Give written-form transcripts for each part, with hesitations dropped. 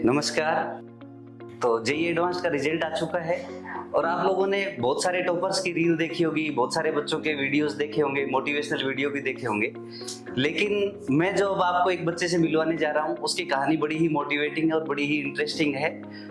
नमस्कार। तो JEE advance का रिजल्ट आ चुका है और आप लोगों ने बहुत सारे टॉपर्स की रील देखी होगी, बहुत सारे बच्चों के वीडियोस देखे होंगे, मोटिवेशनल वीडियो भी देखे होंगे। लेकिन मैं जो अब आपको एक बच्चे से मिलवाने जा रहा हूँ, उसकी कहानी बड़ी ही मोटिवेटिंग है और बड़ी ही इंटरेस्टिंग है।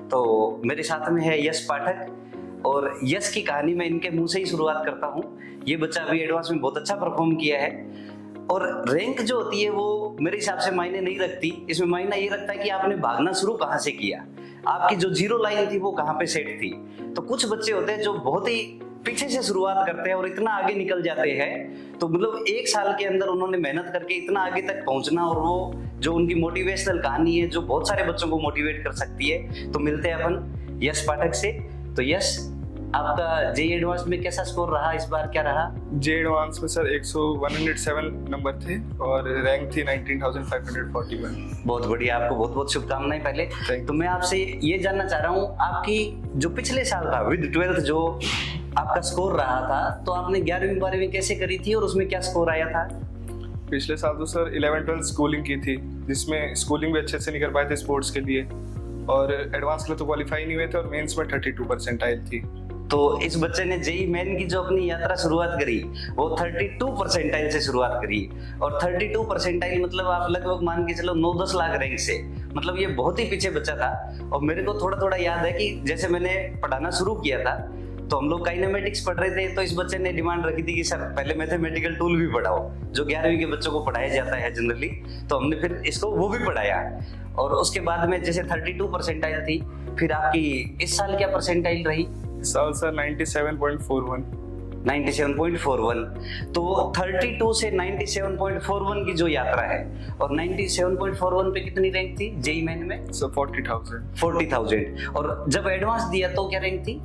तो मेरे साथ में है यश पाठक और यश की कहानी मैं इनके मुंह से ही शुरुआत करता हूँ। ये बच्चा अभी एडवांस में बहुत अच्छा परफॉर्म किया है और रैंक जो होती है वो मेरे हिसाब से मायने नहीं रखती। इसमें मायना ये रखता है कि आपने भागना शुरू कहाँ से किया, आपकी जो जीरो लाइन थी वो कहाँ पे सेट थी। तो कुछ बच्चे होते हैं जो बहुत ही पीछे से शुरुआत करते हैं और इतना आगे निकल जाते हैं। तो मतलब 1 साल के अंदर उन्होंने मेहनत करके इतना आगे तक पहुंचना, और वो जो उनकी मोटिवेशनल कहानी है जो बहुत सारे बच्चों को मोटिवेट कर सकती है। तो मिलते हैं अपन यश पाठक से। तो यश, आपका जेईई एडवांस में कैसा स्कोर रहा इस बार, क्या रहा? जेईई एडवांस में सर 107 नंबर थे और रैंक थी 19,541। बहुत बढ़िया, आपको बहुत बहुत शुभकामनाएं। पहले तो मैं आपसे ये जानना चाह रहा हूँ, आपकी जो पिछले साल था विद 12th जो आपका स्कोर रहा था, तो आपने 11वीं 12वीं कैसे करी थी और उसमें क्या स्कोर आया था? पिछले साल तो सर 11-12 स्कूलिंग की थी, जिसमें स्कूलिंग भी अच्छे से नहीं कर पाए थे स्पोर्ट्स के लिए, और एडवांस के लिए तो क्वालिफाई नहीं हुए थे और मेंस में 32 परसेंटाइल थी। तो इस बच्चे ने जेईई मेन की जो अपनी यात्रा शुरुआत करी वो 32 परसेंटाइल से शुरुआत करी। और 32 परसेंटाइल मतलब आप लगभग मान के चलो 9-10 लाख रैंक से, मतलब ये बहुत ही पीछे बच्चा था। और मेरे को थोड़ा थोड़ा याद है कि जैसे मैंने पढ़ाना शुरू किया था तो हम लोग काइनेमेटिक्स पढ़ रहे थे, तो इस बच्चे ने डिमांड रखी थी कि सर पहले मैथमेटिकल टूल भी पढ़ाओ, जो 11वीं के बच्चों को पढ़ाया जाता है जनरली। तो हमने फिर इसको वो भी पढ़ाया। और उसके बाद में जैसे 32 परसेंटाइल थी, फिर आपकी इस साल क्या परसेंटाइल रही? इस साल सर 97.41। 97.41। तो 32 से 97.41 की जो यात्रा है, और 97.41 पे कितनी रैंक थी जेईई मेन में? सर 40,000। 40,000। और जब एडवांस दिया तो क्या रैंक थी?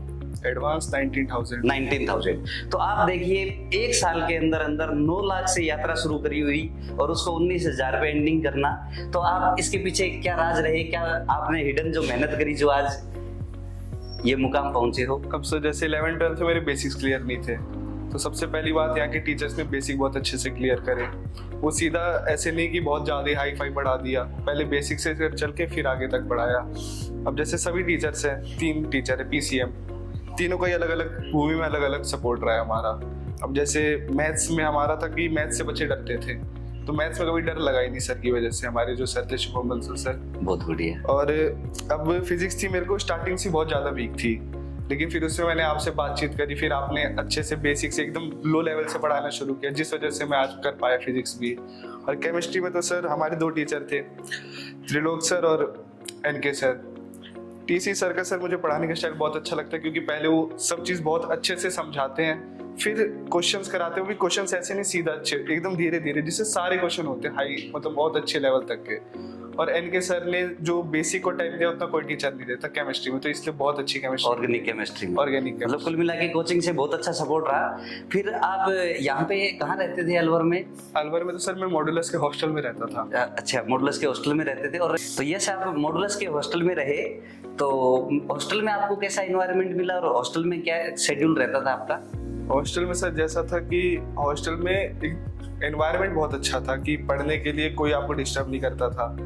एडवांस 19,000। तो आप देखिए 1 साल के अंदर अंदर 9 लाख से यात्रा शुरू करी हुई और उसको 19,000 पे एंडिंग करना। तो आप इसके पीछे क्या राज रहे, क्या आपने हिडन जो मेहनत करी जो आज ये मुकाम पहुंचे हो? अब सर जैसे 11-12 में मेरे बेसिक्स क्लियर नहीं थे, तो सबसे पहली बात यहाँ के टीचर्स ने बेसिक बहुत अच्छे से क्लियर करे। वो सीधा ऐसे नहीं कि बहुत ज़्यादा हाई फाई पढ़ा दिया, पहले बेसिक से चल के फिर आगे तक पढ़ाया। अब जैसे सभी टीचर्स हैं, 3 टीचर है PCM, तीनों का ही अलग अलग भूमि में अलग अलग सपोर्ट रहा है हमारा। अब जैसे मैथ्स में हमारा था कि मैथ्स से बच्चे डरते थे, तो मैथ्स में कभी डर लगा ही नहीं सर की वजह से, हमारे जो सर थे शुभम बंसल सर। बहुत बढ़िया। और अब फिजिक्स थी, मेरे को स्टार्टिंग से बहुत ज़्यादा वीक थी, लेकिन फिर उसमें मैंने आपसे बातचीत करी, फिर आपने अच्छे से बेसिक से एकदम लो लेवल से पढ़ाना शुरू किया, जिस वजह से मैं आज कर पाया फिजिक्स भी। और केमिस्ट्री में तो सर हमारे 2 टीचर थे, त्रिलोक सर और NK सर। TC सर का सर मुझे पढ़ाने का स्टाइल बहुत अच्छा लगता है, क्योंकि पहले वो सब चीज़ बहुत अच्छे से समझाते हैं, फिर क्वेश्चंस कराते हैं, वो भी क्वेश्चंस ऐसे नहीं सीधा अच्छे, एकदम धीरे धीरे, जिससे सारे क्वेश्चन होते हैं हाई, मतलब बहुत अच्छे लेवल तक के। और NK सर ने जो बेसिक को टाइम दिया उतना कोई टीचर नहीं देता केमिस्ट्री में, तो इसलिए बहुत अच्छी केमिस्ट्री, ऑर्गेनिक केमिस्ट्री में, ऑर्गेनिक मतलब कुल मिला के कोचिंग से बहुत अच्छा सपोर्ट रहा। फिर आप यहाँ पे कहाँ रहते थे अलवर में? अलवर में तो सर मैं मॉडुलस के हॉस्टल में रहता था। अच्छा, मॉडुलस के हॉस्टल में रहते थे। और तो ये आप मॉडुलस के हॉस्टल में रहे, तो हॉस्टल में आपको कैसा एनवायरनमेंट मिला और हॉस्टल में क्या शेड्यूल रहता था आपका? हॉस्टल में सर जैसा था कि हॉस्टल में एनवायरनमेंट बहुत अच्छा था कि पढ़ने के लिए कोई आपको डिस्टर्ब नहीं करता था।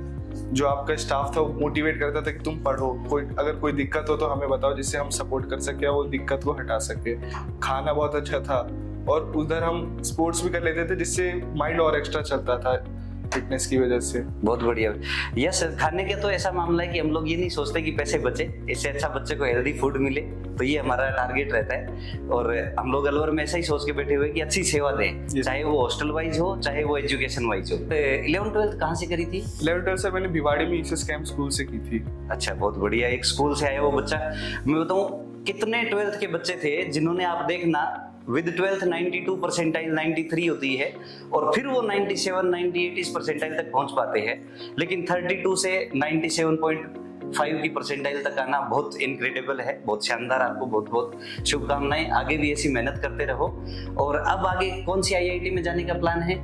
जो आपका स्टाफ था वो मोटिवेट करता था कि तुम पढ़ो, कोई अगर कोई दिक्कत हो तो हमें बताओ, जिससे हम सपोर्ट कर सके और वो दिक्कत को हटा सके। खाना बहुत अच्छा था और उधर हम स्पोर्ट्स भी कर लेते थे, जिससे माइंड और एक्स्ट्रा चलता था फिटनेस की वजह से। बहुत बढ़िया। यस, खाने के तो ऐसा मामला है कि हम लोग ये नहीं सोचते कि पैसे बचे, इससे अच्छा बच्चे को हेल्दी फूड मिले, तो ये हमारा टारगेट रहता है। और हम लोग अलवर में ऐसा ही सोच के बैठे हुए कि अच्छी सेवा दें, चाहे वो हॉस्टल वाइज हो चाहे वो एजुकेशन वाइज हो। 11th-12th कहाँ से करी थी? 11th-12th से मैंने भिवाड़ी में ईसेस कैंप स्कूल से की थी। अच्छा, बहुत बढ़िया। एक स्कूल से आया वो बच्चा। मैं बताऊँ कितने 12th के बच्चे थे जिन्होंने, आप देखना विद 12th 92 परसेंटाइल 93 होती है और फिर वो 97-98 परसेंटाइल तक पहुंच पाते हैं, लेकिन 32 से 97.5 की परसेंटाइल तक आना बहुत इनक्रेडिबल है, बहुत शानदार। आपको बहुत बहुत शुभकामनाएं, आगे भी ऐसी मेहनत करते रहो। और अब आगे कौन सी IIT में जाने का प्लान है?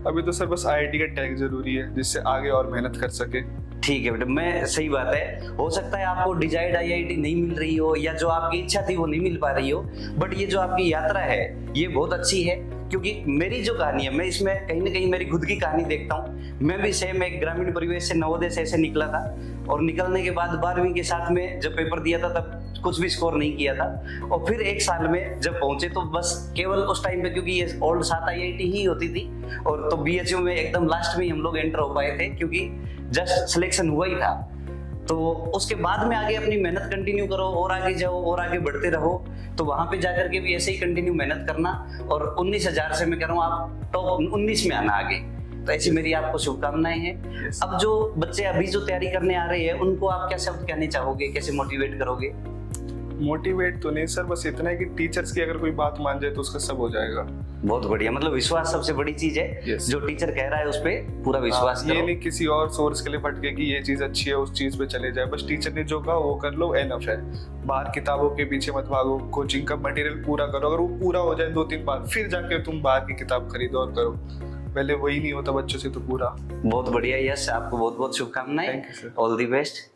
अभी तो सर बस IIT का टैग जरूरी है, जिससे आगे और मेहनत कर सके। ठीक है बेटा, मैं सही बात है। हो सकता है आपको डिजायर्ड IIT नहीं मिल रही हो, या जो आपकी इच्छा थी वो नहीं मिल पा रही हो, बट ये जो आपकी यात्रा है ये बहुत अच्छी है। क्योंकि मेरी जो कहानी है, मैं इसमें कहीं ना कहीं मेरी खुद की कहानी देखता हूँ। मैं भी सेम एक ग्रामीण परिवेश से, नवोदय से ऐसे निकला था और निकलने के बाद 12वीं के साथ में जब पेपर दिया था तब कुछ भी स्कोर नहीं किया था, और फिर एक साल में जब पहुंचे तो बस केवल उस टाइम पे, क्योंकि ये ओल्ड 7 IIT ही होती थी, और तो BHU में एकदम लास्ट में ही हम लोग एंटर हो पाए थे क्योंकि जस्ट सिलेक्शन हुआ ही था। तो उसके बाद में आगे अपनी मेहनत कंटिन्यू करो और आगे जाओ और आगे बढ़ते रहो, तो वहां पे जाकर के भी ऐसे ही कंटिन्यू मेहनत करना, और 19,000 से मैं कह रहा हूँ आप टॉप 19 में आना आगे। तो ऐसी मेरी आपको शुभकामनाएं हैं। अब जो बच्चे अभी जो तैयारी करने आ रहे हैं उनको आप क्या शब्द कहने चाहोगे, कैसे मोटिवेट करोगे? मोटिवेट तो नहीं सर, बस इतना है कि टीचर्स की अगर कोई बात मान जाए तो उसका सब हो जाएगा। बहुत बढ़िया, मतलब विश्वास सबसे बड़ी चीज है। Yes. जो टीचर कह रहा है उस पे पूरा विश्वास ये करो। नहीं किसी और सोर्स के लिए भटके कि ये चीज अच्छी है उस चीज पे चले जाए, बस टीचर ने जो कहा वो कर लो, एनफ है। बाहर किताबों के पीछे मत भागो, कोचिंग का मटेरियल पूरा करो, अगर वो पूरा हो जाए 2-3 बार फिर जाके तुम बाहर की किताब खरीदो और करो, पहले वही नहीं होता बच्चों से तो पूरा। बहुत बढ़िया यश, आपको बहुत बहुत शुभकामनाएं। Thank you, sir. All the best.